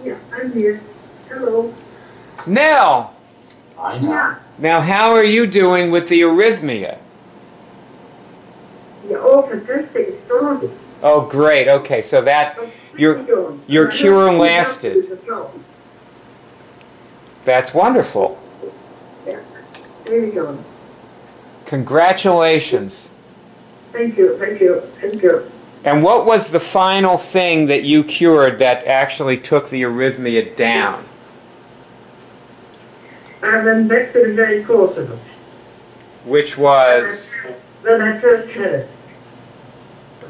Yeah, I'm here. Hello. Nell! I know. Yeah. Now, how are you doing with the arrhythmia? Yeah, oh, fantastic. It's gone. Oh, great. Okay, so that your cure lasted. That's wonderful. Yeah. There you go. Congratulations. Thank you, thank you, thank you. And what was the final thing that you cured that actually took the arrhythmia down? I went back to the very cause of it. Which was? When I first had it.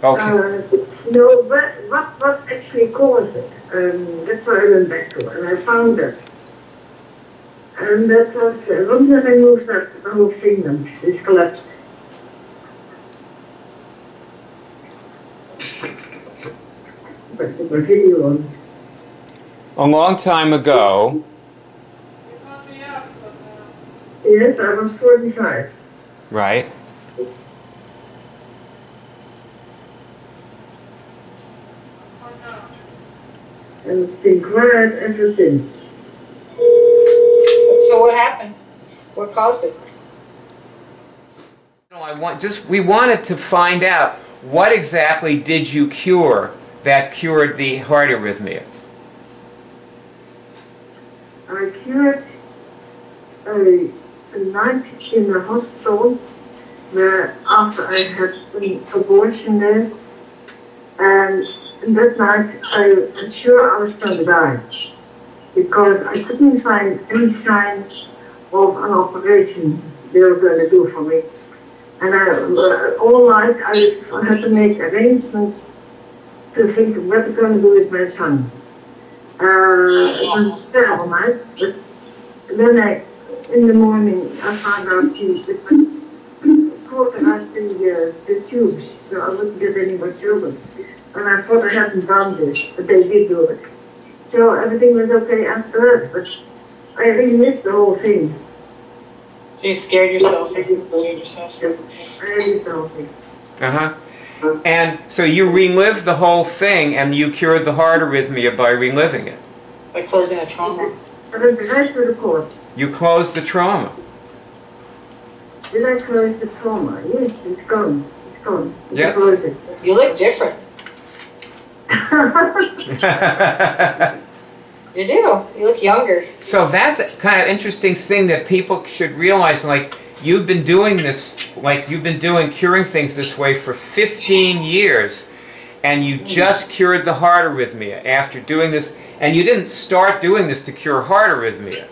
Okay. No, but what actually caused it? That's what I went back to, and I found that. And that was, once I moved that, the whole thing is collapsed. But video on. A long time ago. Yes, I was 45. Right. And it's been quiet ever since. So what happened? What caused it? No, we wanted to find out what exactly did you cure that cured the heart arrhythmia? I cured a night in the hospital where after I had an abortion there, and that night I was sure I was going to die because I couldn't find any signs of an operation they were going to do for me. And all night I had to make arrangements to think of what I'm going to do with my son. It was a terrible night, but then in the morning I found out he cauterized the tubes, so I wouldn't get any more children. And I thought I hadn't done this, but they did do it. So everything was okay after that, but I really missed the whole thing. So you scared yourself? I missed the whole thing. Uh-huh. And so you relived the whole thing and you cured the heart arrhythmia by reliving it? By closing a trauma. I went right to the court. You closed the trauma? Did I close the trauma? Yes, it's gone. It's gone. Yeah. Closed it. You look different. You do. You look younger. So that's a kind of interesting thing that people should realize, like, you've been doing this, like you've been curing things this way for 15 years, and you just cured the heart arrhythmia after doing this, and you didn't start doing this to cure heart arrhythmia.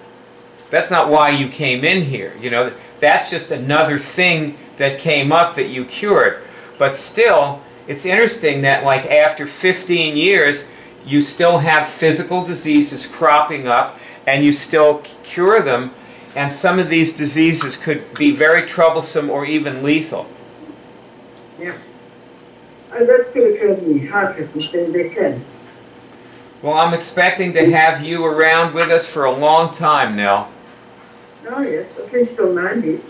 That's not why you came in here, you know, that's just another thing that came up that you cured. But still, it's interesting that like after 15 years, you still have physical diseases cropping up, and you still cure them, and some of these diseases could be very troublesome or even lethal. Yeah. That's going to kill me, heart rhythm, they can. Well, I'm expecting to have you around with us for a long time, Nell. Oh yes, at least till 90.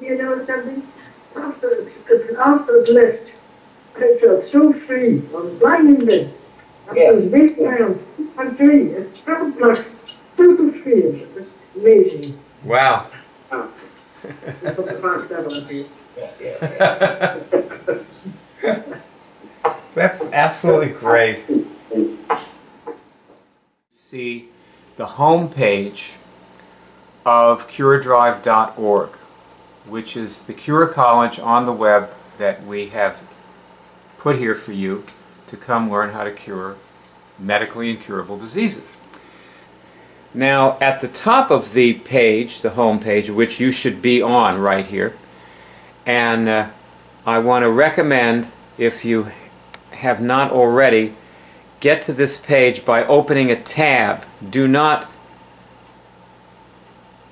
You know something? After it left, I felt so free. I was lying in bed. I was waking around. I'm free. It felt like total freedom. It was amazing. Wow. Oh. That's what the fast devil is. That's absolutely great. See the homepage of curedrive.org, which is the Cure College on the web that we have put here for you to come learn how to cure medically incurable diseases. Now, at the top of the page, the home page, which you should be on right here, and I want to recommend, if you have not already, get to this page by opening a tab. Do not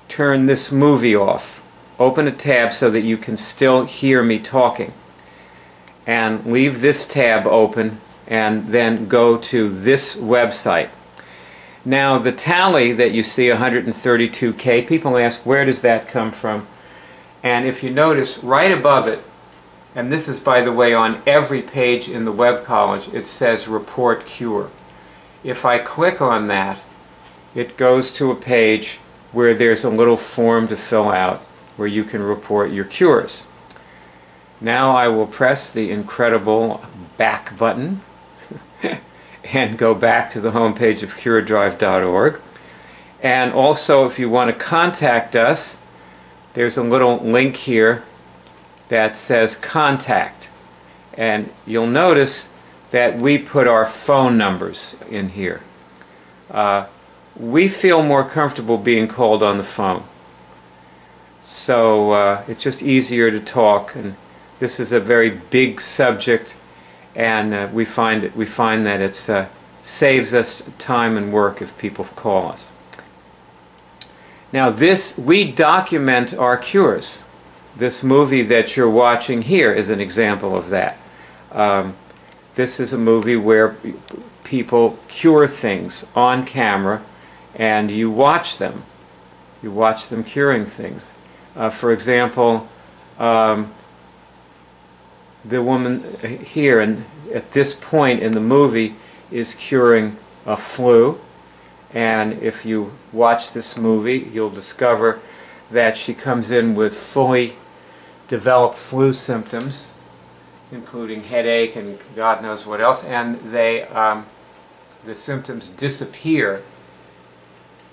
turn this movie off. Open a tab so that you can still hear me talking. And leave this tab open and then go to this website. Now the tally that you see, 132K, people ask where does that come from? And if you notice right above it, And this is, by the way, on every page in the web college. It says report cure. If I click on that, it goes to a page where there's a little form to fill out where you can report your cures. Now I will press the incredible back button and go back to the home page of curedrive.org. And also, if you want to contact us, there's a little link here that says contact. And you'll notice that we put our phone numbers in here. We feel more comfortable being called on the phone. So it's just easier to talk, and this is a very big subject, and we find that it saves us time and work if people call us. Now we document our cures. This movie that you're watching here is an example of that. This is a movie where people cure things on camera, and you watch them. You watch them curing things. For example, the woman here at this point in the movie is curing a flu. And if you watch this movie, you'll discover that she comes in with fully developed flu symptoms, including headache and God knows what else, and the symptoms disappear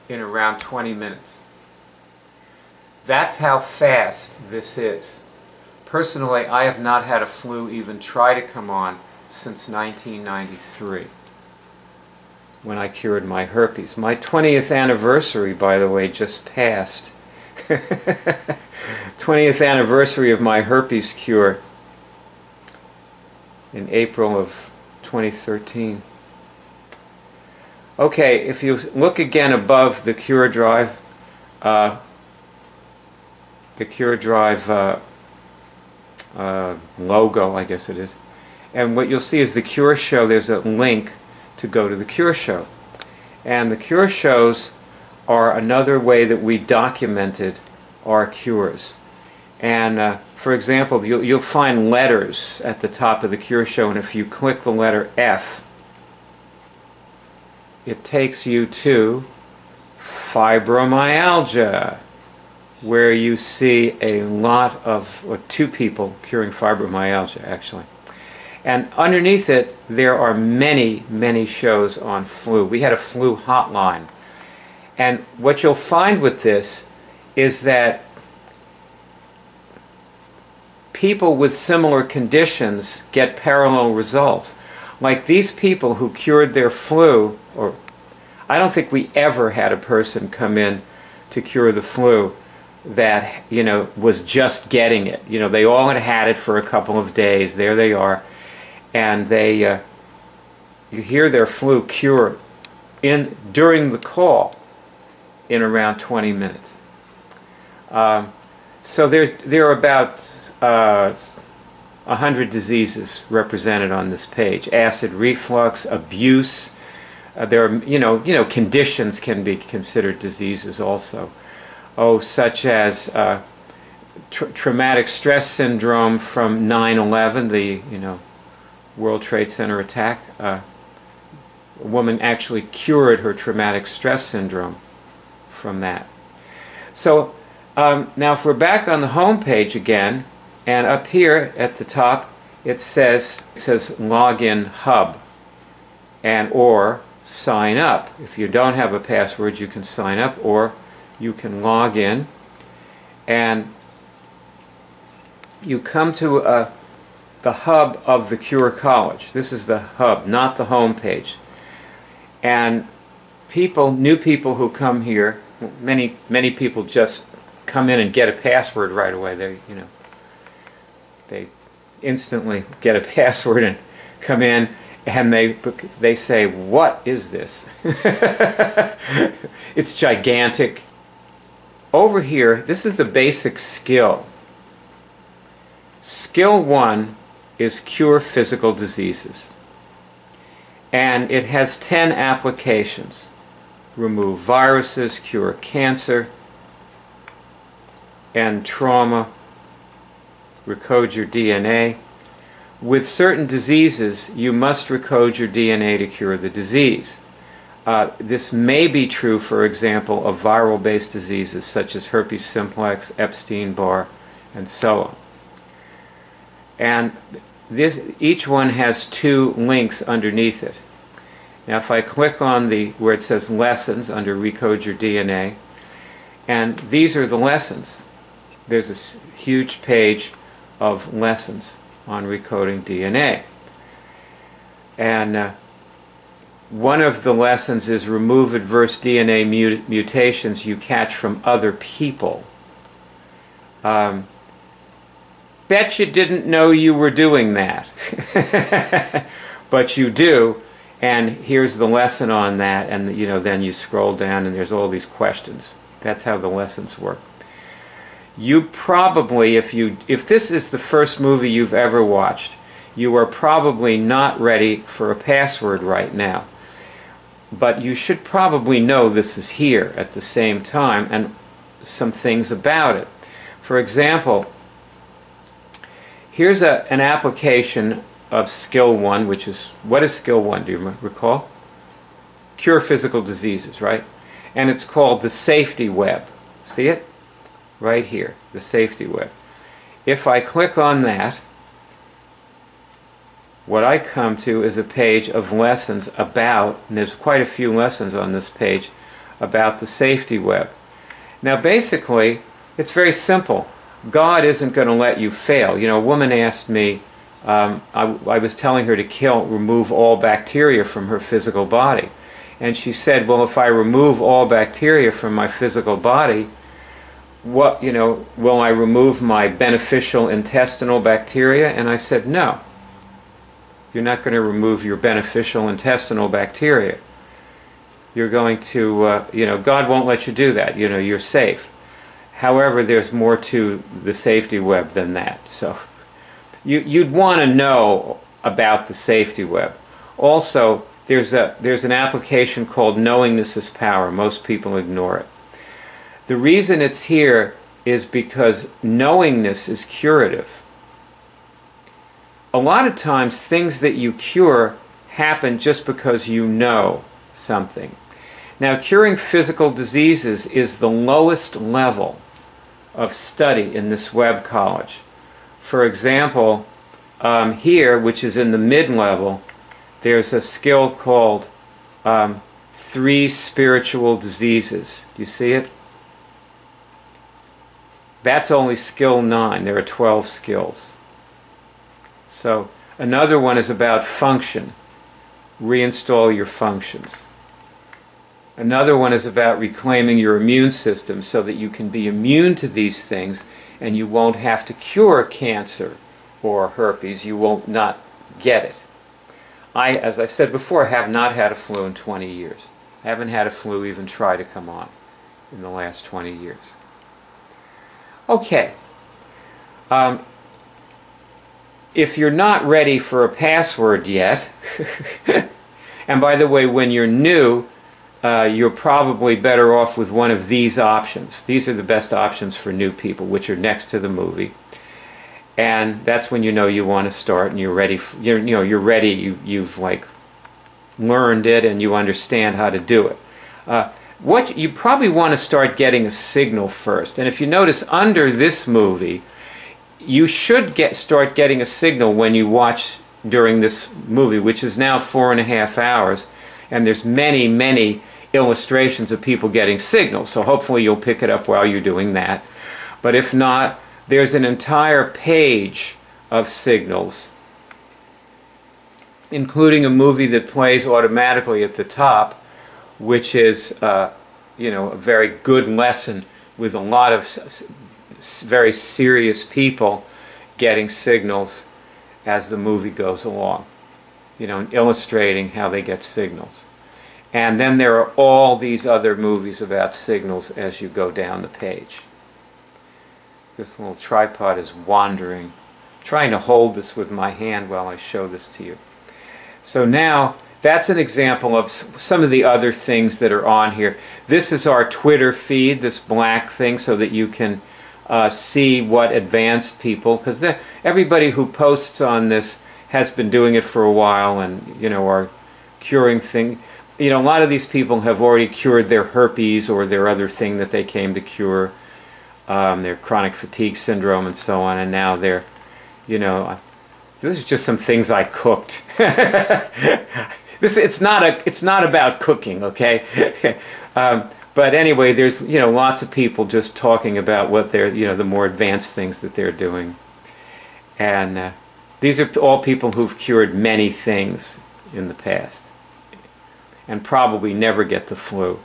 in around 20 minutes. That's how fast this is. Personally, I have not had a flu even try to come on since 1993, when I cured my herpes. My 20th anniversary, by the way, just passed. 20th anniversary of my herpes cure in April of 2013. Okay, if you look again above the Cure Drive, logo, I guess it is, and what you'll see is the Cure Show. There's a link to go to the Cure Show, and the Cure Shows are another way that we documented our cures. And for example, you'll find letters at the top of the Cure Show, and if you click the letter F, it takes you to fibromyalgia, where you see a lot of, or 2 people curing fibromyalgia actually. And underneath it, there are many, many shows on flu. We had a flu hotline. And what you'll find with this is that people with similar conditions get parallel results. Like these people who cured their flu, or I don't think we ever had a person come in to cure the flu that, you know, was just getting it. You know, they all had it for a couple of days. There they are. And they, you hear their flu cure during the call in around 20 minutes. So there are about 100 diseases represented on this page. Acid reflux, abuse. There are, you know, conditions can be considered diseases also. Oh, such as traumatic stress syndrome from 9/11, the, you know, World Trade Center attack. A woman actually cured her traumatic stress syndrome from that. So now if we're back on the home page again, and up here at the top it says login hub and or sign up. If you don't have a password, you can sign up, or you can log in and you come to the hub of the Cure College. This is the hub, not the home page. And new people who come here, many people just come in and get a password right away. They instantly get a password and come in, and they say, "What is this?" It's gigantic. Over here, this is the basic skill. Skill 1 is cure physical diseases. And it has 10 applications. Remove viruses, cure cancer, end trauma, recode your DNA. With certain diseases, you must recode your DNA to cure the disease. This may be true, for example, of viral-based diseases such as herpes simplex, Epstein-Barr, and so on. And each one has two links underneath it. Now if I click on where it says lessons under Recode Your DNA, and these are the lessons. There's this huge page of lessons on recoding DNA. And one of the lessons is remove adverse DNA mutations you catch from other people. Bet you didn't know you were doing that. But you do, and here's the lesson on that, and then you scroll down and there's all these questions. That's how the lessons work. You probably, if this is the first movie you've ever watched, you are probably not ready for a password right now. But you should probably know this is here at the same time and some things about it. For example, here's an application of Skill 1, which is, what is Skill 1, do you recall? Cure physical diseases, right? And it's called the safety web. See it? Right here, the safety web. If I click on that, what I come to is a page of lessons about, and there's quite a few lessons on this page, about the safety web. Now basically, it's very simple. God isn't going to let you fail. A woman asked me, I was telling her to remove all bacteria from her physical body. And she said, well, if I remove all bacteria from my physical body, will I remove my beneficial intestinal bacteria? And I said, no. You're not going to remove your beneficial intestinal bacteria. You're going to, God won't let you do that. You're safe. However, there's more to the safety web than that. So you'd want to know about the safety web. Also, there's an application called Knowingness is Power. Most people ignore it. The reason it's here is because knowingness is curative. A lot of times things that you cure happen just because you know something. Now, curing physical diseases is the lowest level of study in this web college. For example, here, which is in the mid-level, there's a skill called 3 spiritual diseases. Do you see it? That's only skill 9. There are 12 skills. So another one is about function. Reinstall your functions. Another one is about reclaiming your immune system so that you can be immune to these things and you won't have to cure cancer or herpes. You won't not get it. As I said before, have not had a flu in 20 years. I haven't had a flu even try to come on in the last 20 years. Okay. If you're not ready for a password yet, and by the way, when you're new, you're probably better off with one of these options. These are the best options for new people, which are next to the movie. And that's when you want to start and you're ready. You're ready. You've like learned it and you understand how to do it. What you probably want to start getting a signal first. And if you notice under this movie, you should start getting a signal when you watch during this movie, which is now 4.5 hours, and there's many illustrations of people getting signals. So hopefully you'll pick it up while you're doing that. But if not, there's an entire page of signals, including a movie that plays automatically at the top, which is a very good lesson with a lot of very serious people getting signals as the movie goes along, illustrating how they get signals. And then there are all these other movies about signals as you go down the page. This little tripod is wandering. I'm trying to hold this with my hand while I show this to you. So now, that's an example of some of the other things that are on here. This is our Twitter feed, this black thing, so that you can see what advanced people, because everybody who posts on this has been doing it for a while and, you know, are curing things. You know, a lot of these people have already cured their herpes or their other thing that they came to cure, their chronic fatigue syndrome and so on, and now they're, you know, this is just some things I cooked. It's not about cooking, okay? But anyway, there's, you know, lots of people just talking about what they're, you know, the more advanced things that they're doing. And these are all people who've cured many things in the past and probably never get the flu,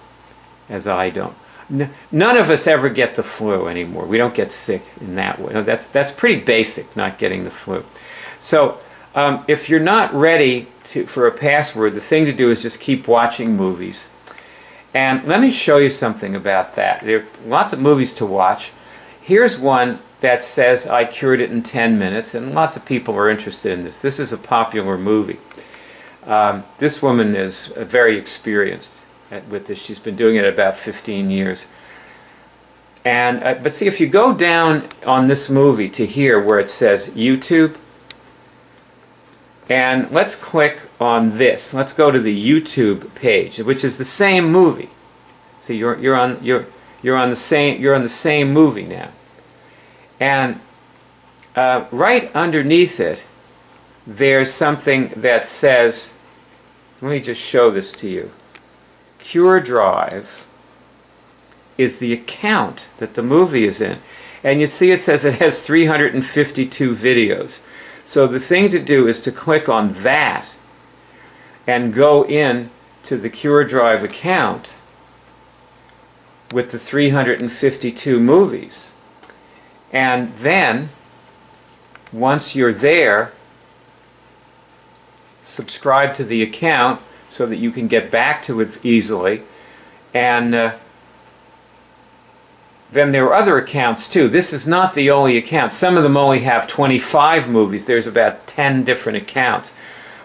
as I don't. None of us ever get the flu anymore. We don't get sick in that way. That's pretty basic, not getting the flu. So if you're not ready for a password, the thing to do is just keep watching movies. And let me show you something about that. There are lots of movies to watch. Here's one that says I cured it in 10 minutes, and lots of people are interested in this. This is a popular movie. This woman is very experienced with this. She's been doing it about 15 years. And but see, if you go down on this movie to here where it says YouTube, and let's click on this. Let's go to the YouTube page, which is the same movie. See, you're on the same movie now. And right underneath it, there's something that says, let me just show this to you. Cure Drive is the account that the movie is in. And you see it says it has 352 videos. So the thing to do is to click on that and go in to the Cure Drive account with the 352 movies. And then, once you're there, subscribe to the account so that you can get back to it easily. And then there are other accounts too. This is not the only account. Some of them only have 25 movies. There's about 10 different accounts.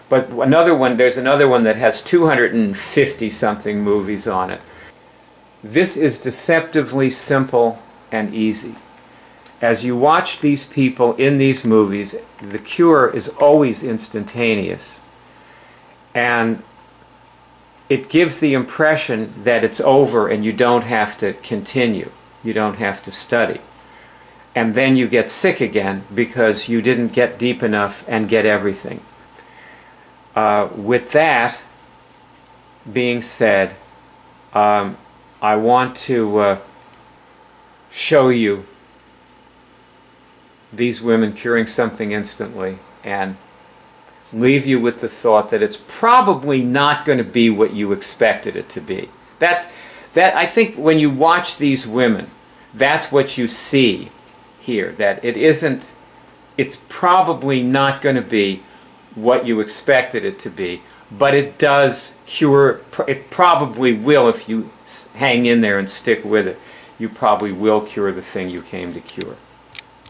But there's another one that has 250 something movies on it. This is deceptively simple and easy. As you watch these people in these movies, the cure is always instantaneous. And it gives the impression that it's over and you don't have to continue. You don't have to study. And then you get sick again because you didn't get deep enough and get everything. With that being said, I want to show you these women curing something instantly and leave you with the thought that it's probably not going to be what you expected it to be. I think when you watch these women, that's what you see here, that it's probably not going to be what you expected it to be, but it does cure, it probably will if you hang in there and stick with it. You probably will cure the thing you came to cure.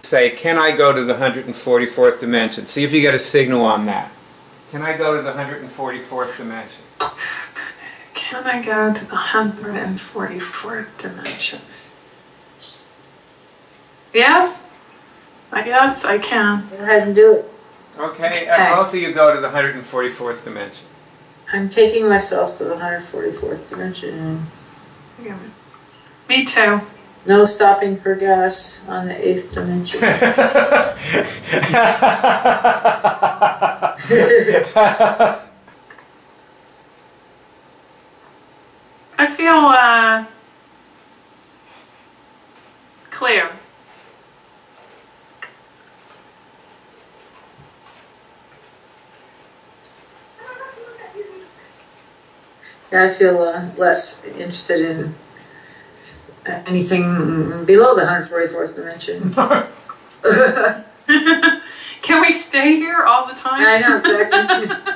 Say, can I go to the 144th dimension? See if you get a signal on that. Can I go to the 144th dimension? Can I go to the 144th dimension? Yes? I guess I can. Go ahead and do it. Okay, both of you go to the 144th dimension. I'm taking myself to the 144th dimension. Me too. No stopping for gas on the 8th dimension. I feel clear. I feel less interested in anything below the 144th dimension. Can we stay here all the time? I know, exactly.